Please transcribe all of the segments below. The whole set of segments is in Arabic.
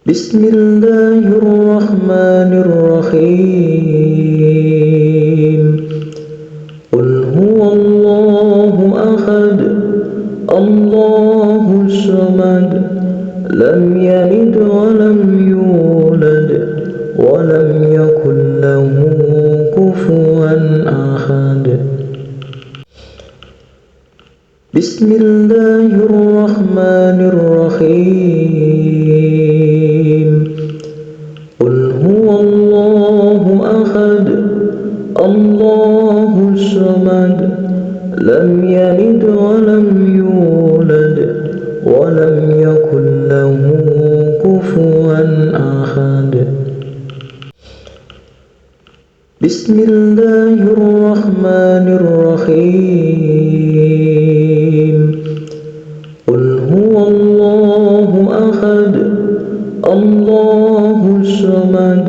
بسم الله الرحمن الرحيم قل هو الله أحد الله الصمد لم يلد ولم يولد ولم يكن له كفوا أحد بسم الله الرحمن الرحيم قل هو الله أحد الله الصمد لم يلد ولم يولد ولم يكن له كفوا أحد بسم الله الرحمن الرحيم قل هو الله أحد الله الصمد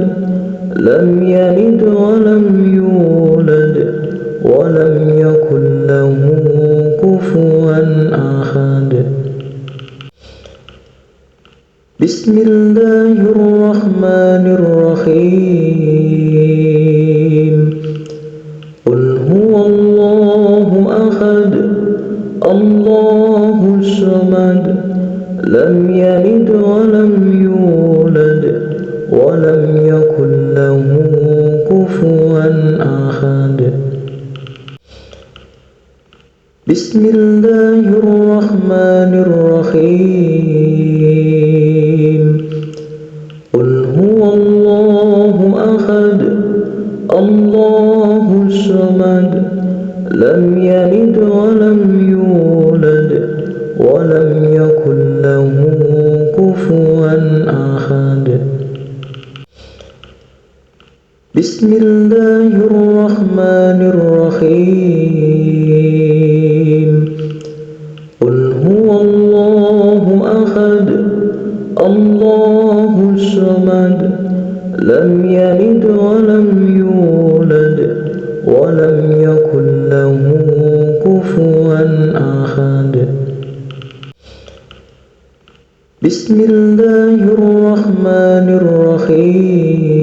لم يلد ولم يولد ولم يكن له كفوا أحد بسم الله الرحمن الرحيم قل هو الله أحد الله الصمد لم يلد ولم يولد ولم يكن له كفوا أحد بسم الله الرحمن الرحيم قل هو الله أحد الله الصمد لم يلد ولم يولد ولم يكن له كفوا أحد بسم الله الرحمن الرحيم قل هو الله أحد الله الصمد لم يلد ولم يولد ولم يكن له كفوا أحد بسم الله الرحمن الرحيم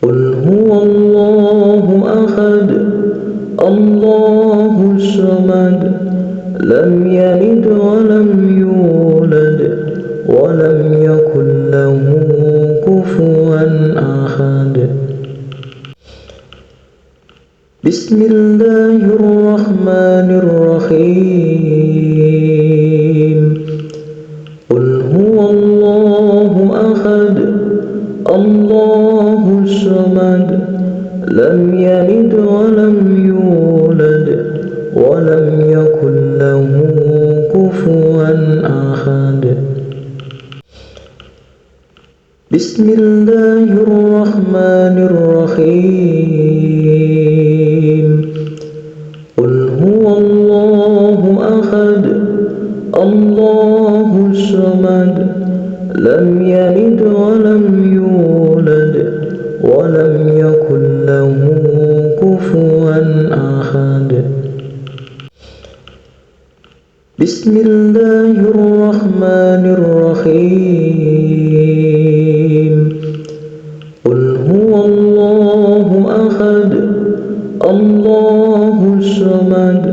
قل هو الله أحد الله الصمد لم يلد ولم يولد ولم يكن له كفوا أحد بسم الله الرحمن الرحيم قل هو الله أحد الله الصمد لم يلد ولم يولد ولم يكن له كفوا أحد بسم الله الرحمن الرحيم قل هو الله أحد الله الصمد لم يلد ولم يولد ولم يكن له كفوا أحد بسم الله الرحمن الرحيم قل هو الله أحد الله الصمد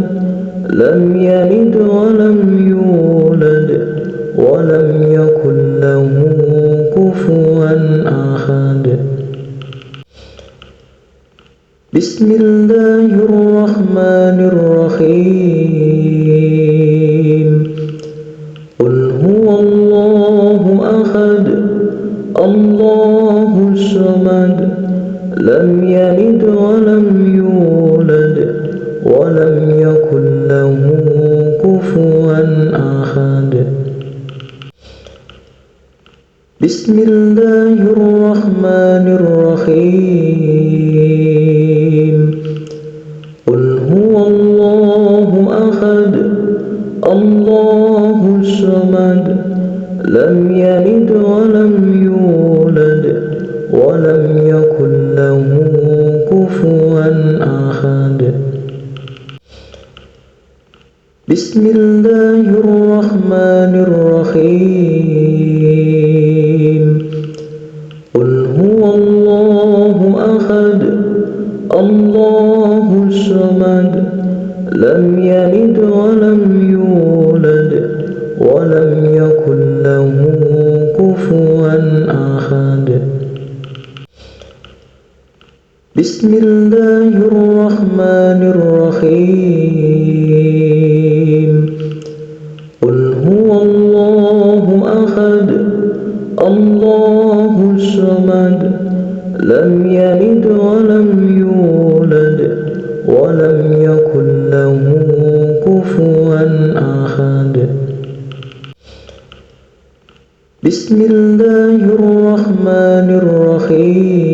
لم يلد ولم يولد ولم يكن له كفوا أحد بسم الله الرحمن الرحيم قل هو الله أحد الله الصمد لم يلد ولم يولد ولم يكن له كفوا أحد بسم الله الرحمن الرحيم قل هو الله أحد الله الصمد لم يلد ولم يولد ولم يكن له كفوا أحد بسم الله الرحمن الرحيم الله الصمد لم يلد ولم يولد ولم يكن له كفوا أحد بسم الله الرحمن الرحيم قل هو الله أحد الله الصمد لم يلد ولم يولد ولم يكن له كفوا أحد بسم الله الرحمن الرحيم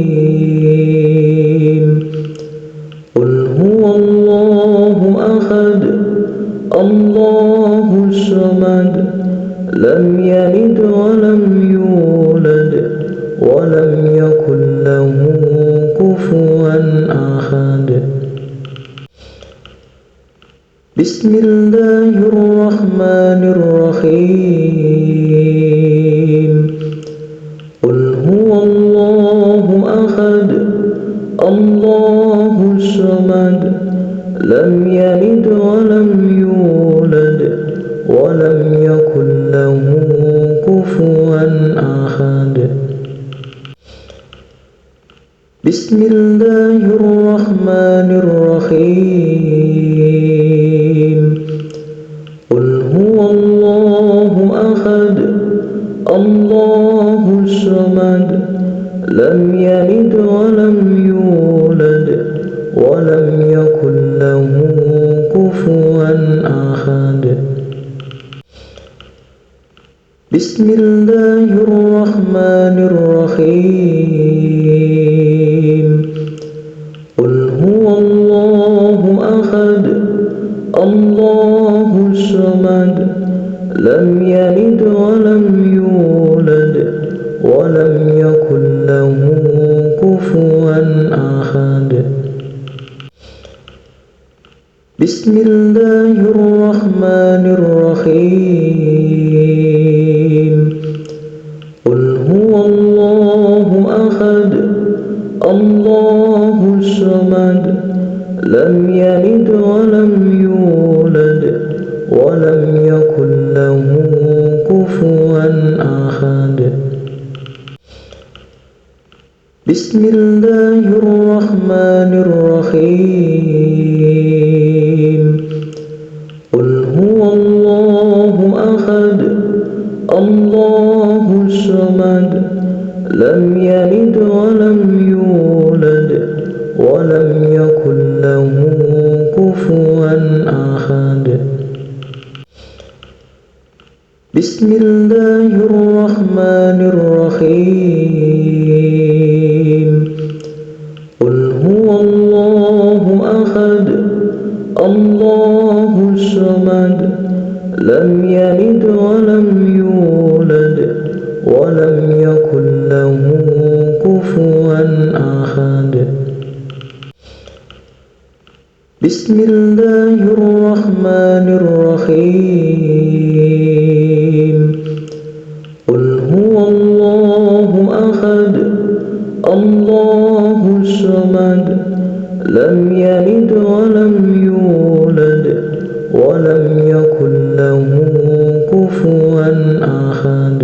قل هو الله أحد الله الصمد لم يلد ولم يولد ولم يكن له كفوا أحد بسم الله الرحمن الرحيم قل هو الله أحد الله الصمد لم يلد ولم يولد ولم يكن له كفوا أحد بسم الله الرحمن الرحيم قل هو الله أحد الله الصمد لم يلد ولم يولد ولم يكن له كفوا أحد بسم الله الرحمن الرحيم قل هو الله أحد الله الصمد لم يلد ولم يولد ولم يكن له كفوا أحد بسم الله الرحمن الرحيم قل هو الله أحد الله الصمد لم يلد ولم يولد ولم يكن له كفوا أحد بسم الله الرحمن الرحيم قل هو الله أحد الله الصمد لم يلد ولم يولد ولم يكن له كفوا أحد بسم الله الرحمن الرحيم قل هو الله أحد الله الصمد لم يلد ولم يولد ولم يكن له كفوا أحد بسم الله الرحمن الرحيم قل هو الله أحد الله الصمد لم يلد ولم يولد ولم يكن له كفوا أحد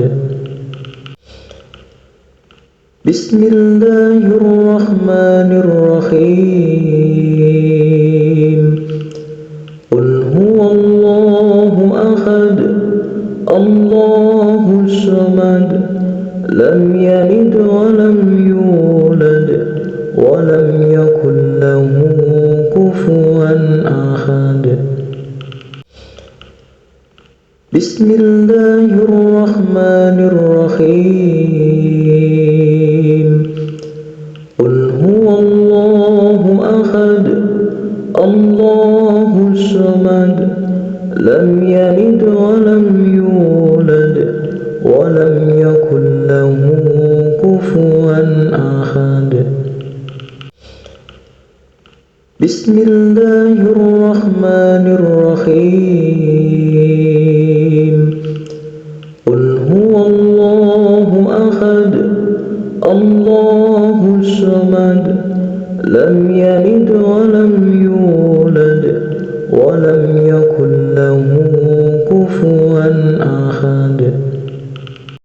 بسم الله الرحمن الرحيم قل هو الله أحد الله الصمد لم يلد ولم يولد ولم يكن له كفوا أحد بسم الله الرحمن الرحيم قل هو الله أحد الله الصمد لم يلد ولم يولد ولم يكن له كفوا أحد بسم الله الرحمن الرحيم قل هو الله أحد الله الصمد لم يلد ولم يولد ولم يكن